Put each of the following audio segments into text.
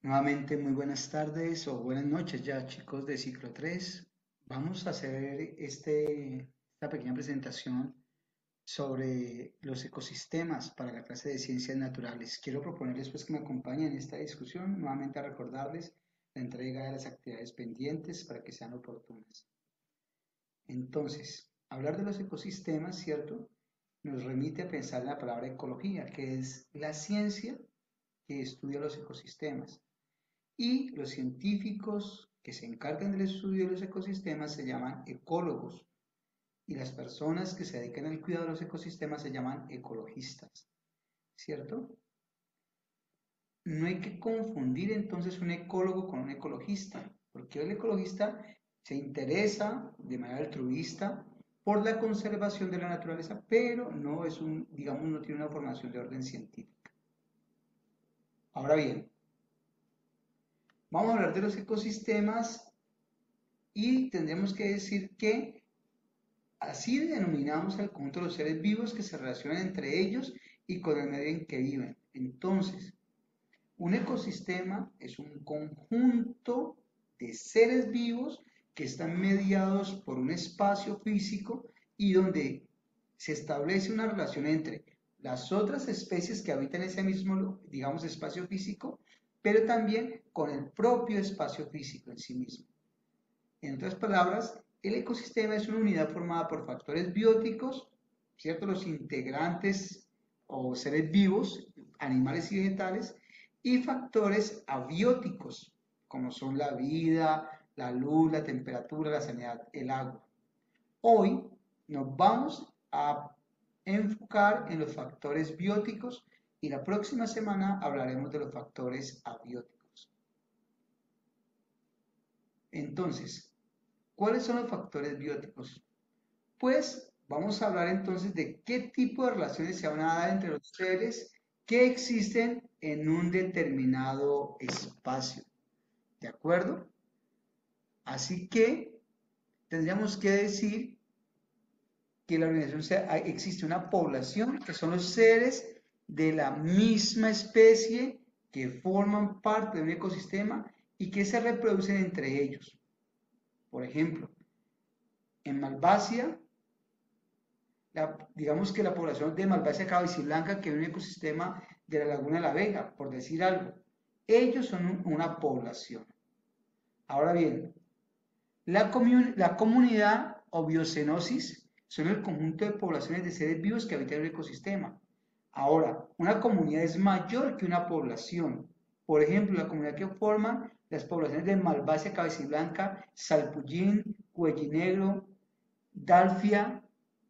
Nuevamente, muy buenas tardes o buenas noches ya, chicos de ciclo 3. Vamos a hacer esta pequeña presentación sobre los ecosistemas para la clase de ciencias naturales. Quiero proponerles pues que me acompañen en esta discusión, nuevamente a recordarles la entrega de las actividades pendientes para que sean oportunas. Entonces, hablar de los ecosistemas, ¿cierto? Nos remite a pensar en la palabra ecología, que es la ciencia que estudia los ecosistemas. Y los científicos que se encargan del estudio de los ecosistemas se llaman ecólogos y las personas que se dedican al cuidado de los ecosistemas se llaman ecologistas, ¿cierto? No hay que confundir entonces un ecólogo con un ecologista, porque el ecologista se interesa de manera altruista por la conservación de la naturaleza, pero no es digamos, no tiene una formación de orden científica. Ahora bien, vamos a hablar de los ecosistemas y tendremos que decir que así denominamos al conjunto de los seres vivos que se relacionan entre ellos y con el medio en que viven. Entonces, un ecosistema es un conjunto de seres vivos que están mediados por un espacio físico y donde se establece una relación entre las otras especies que habitan ese mismo, digamos, espacio físico, pero también con el propio espacio físico en sí mismo. En otras palabras, el ecosistema es una unidad formada por factores bióticos, ¿cierto? Los integrantes o seres vivos, animales y vegetales, y factores abióticos, como son la vida, la luz, la temperatura, la sanidad, el agua. Hoy nos vamos a enfocar en los factores bióticos y la próxima semana hablaremos de los factores abióticos. Entonces, ¿cuáles son los factores bióticos? Pues vamos a hablar entonces de qué tipo de relaciones se van a dar entre los seres que existen en un determinado espacio. ¿De acuerdo? Así que tendríamos que decir que la organización existe una población que son los seres de la misma especie que forman parte de un ecosistema y que se reproducen entre ellos. Por ejemplo, en Malvasia digamos que la población de Malvasia cabeciblanca, que es un ecosistema de la Laguna de la Vega, por decir algo. Ellos son una población. Ahora bien, la comunidad o biocenosis son el conjunto de poblaciones de seres vivos que habitan el ecosistema. Ahora, una comunidad es mayor que una población. Por ejemplo, la comunidad que forman las poblaciones de Malvasia cabeciblanca, Salpullín, Cuellinegro, Dalfia,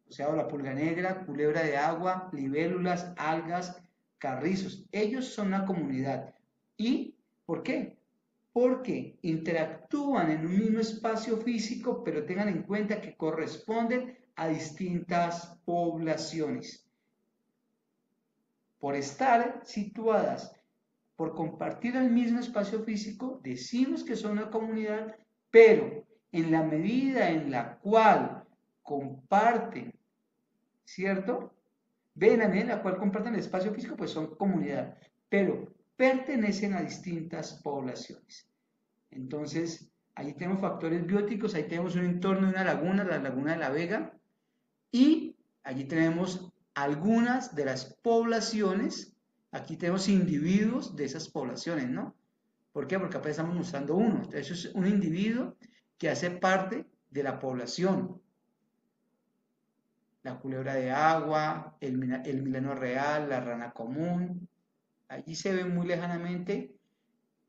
o sea, la pulga negra, culebra de agua, libélulas, algas, carrizos. Ellos son una comunidad. ¿Y por qué? Porque interactúan en un mismo espacio físico, pero tengan en cuenta que corresponden a distintas poblaciones. Por estar situadas, por compartir el mismo espacio físico, decimos que son una comunidad, pero en la medida en la cual comparten, ¿cierto? Ven a medida en la cual comparten el espacio físico, pues son comunidad, pero pertenecen a distintas poblaciones. Entonces, ahí tenemos factores bióticos, ahí tenemos un entorno de una laguna, la laguna de la Vega, y allí tenemos algunas de las poblaciones, aquí tenemos individuos de esas poblaciones, ¿no? ¿Por qué? Porque apenas estamos mostrando uno. Entonces, eso es un individuo que hace parte de la población. La culebra de agua, el milano real, la rana común. Allí se ve muy lejanamente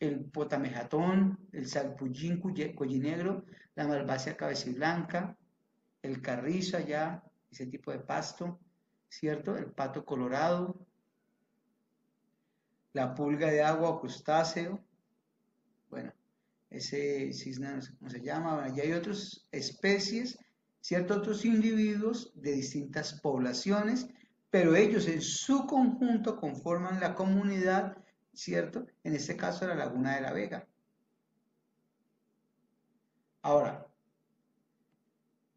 el potamejatón, el salpullín cuellinegro, la malvacia cabeciblanca, el carrizo allá, ese tipo de pasto, ¿cierto? El pato colorado, la pulga de agua o crustáceo, bueno, ese cisne no sé cómo se llama, bueno, y hay otras especies, ¿cierto? Otros individuos de distintas poblaciones, pero ellos en su conjunto conforman la comunidad, ¿cierto? En este caso la Laguna de la Vega. Ahora,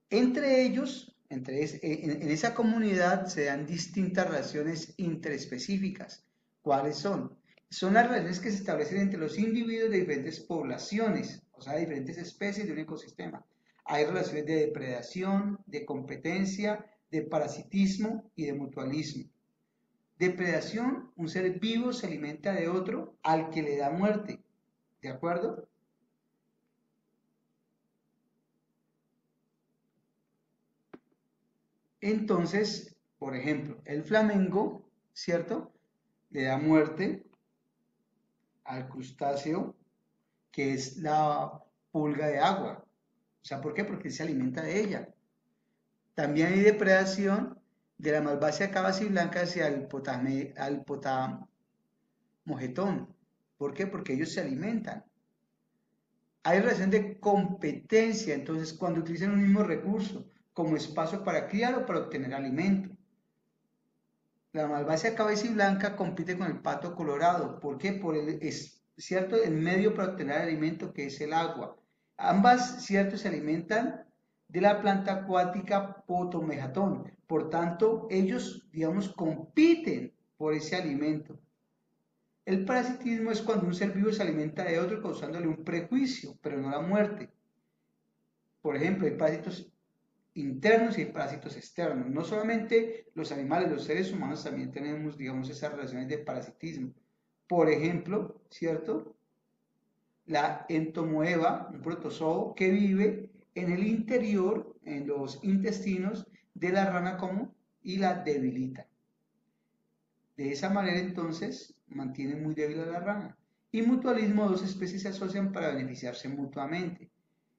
entre ellos, en esa comunidad se dan distintas relaciones interespecíficas. ¿Cuáles son? son las relaciones que se establecen entre los individuos de diferentes poblaciones, o sea, de diferentes especies de un ecosistema. Hay relaciones de depredación, de competencia, de parasitismo y de mutualismo. Depredación, un ser vivo se alimenta de otro al que le da muerte, ¿de acuerdo? Entonces, por ejemplo, el flamengo, ¿cierto? Le da muerte al crustáceo, que es la pulga de agua. O sea, ¿por qué? Porque se alimenta de ella. También hay depredación de la malvácea blanca hacia el potamojetón. ¿Por qué? Porque ellos se alimentan. Hay relación de competencia, entonces, cuando utilizan un mismo recurso como espacio para criar o para obtener alimento. La malvácea blanca compite con el pato colorado. ¿Por qué? Por cierto, el medio para obtener alimento que es el agua. Ambas, cierto, se alimentan de la planta acuática potomejatón. Por tanto, ellos, digamos, compiten por ese alimento. El parasitismo es cuando un ser vivo se alimenta de otro causándole un prejuicio, pero no la muerte. Por ejemplo, hay parásitos internos y hay parásitos externos. No solamente los animales, los seres humanos también tenemos, digamos, esas relaciones de parasitismo. Por ejemplo, ¿cierto? La entomoeba, un protozoo que vive en el interior, en los intestinos de la rana común y la debilita. De esa manera, entonces, mantiene muy débil a la rana. Y mutualismo, dos especies se asocian para beneficiarse mutuamente.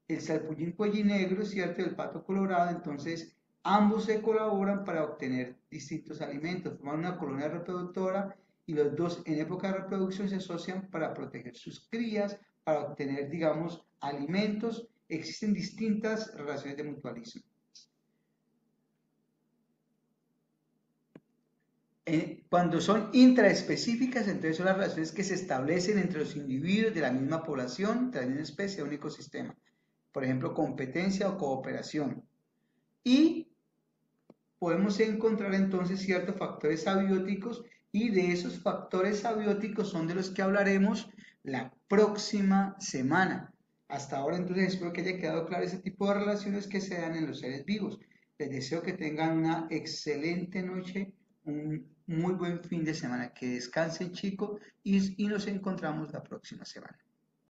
El salpullín cuellinegro, ¿cierto? Y el pato colorado, entonces ambos se colaboran para obtener distintos alimentos, forman una colonia reproductora y los dos en época de reproducción se asocian para proteger sus crías, para obtener, digamos, alimentos. Existen distintas relaciones de mutualismo. Cuando son intraespecíficas, entonces son las relaciones que se establecen entre los individuos de la misma población, de la misma especie, de un ecosistema. Por ejemplo, competencia o cooperación. Y podemos encontrar entonces ciertos factores abióticos y de esos factores abióticos son de los que hablaremos la próxima semana. Hasta ahora entonces espero que haya quedado claro ese tipo de relaciones que se dan en los seres vivos. Les deseo que tengan una excelente noche, un muy buen fin de semana, que descansen chicos y nos encontramos la próxima semana.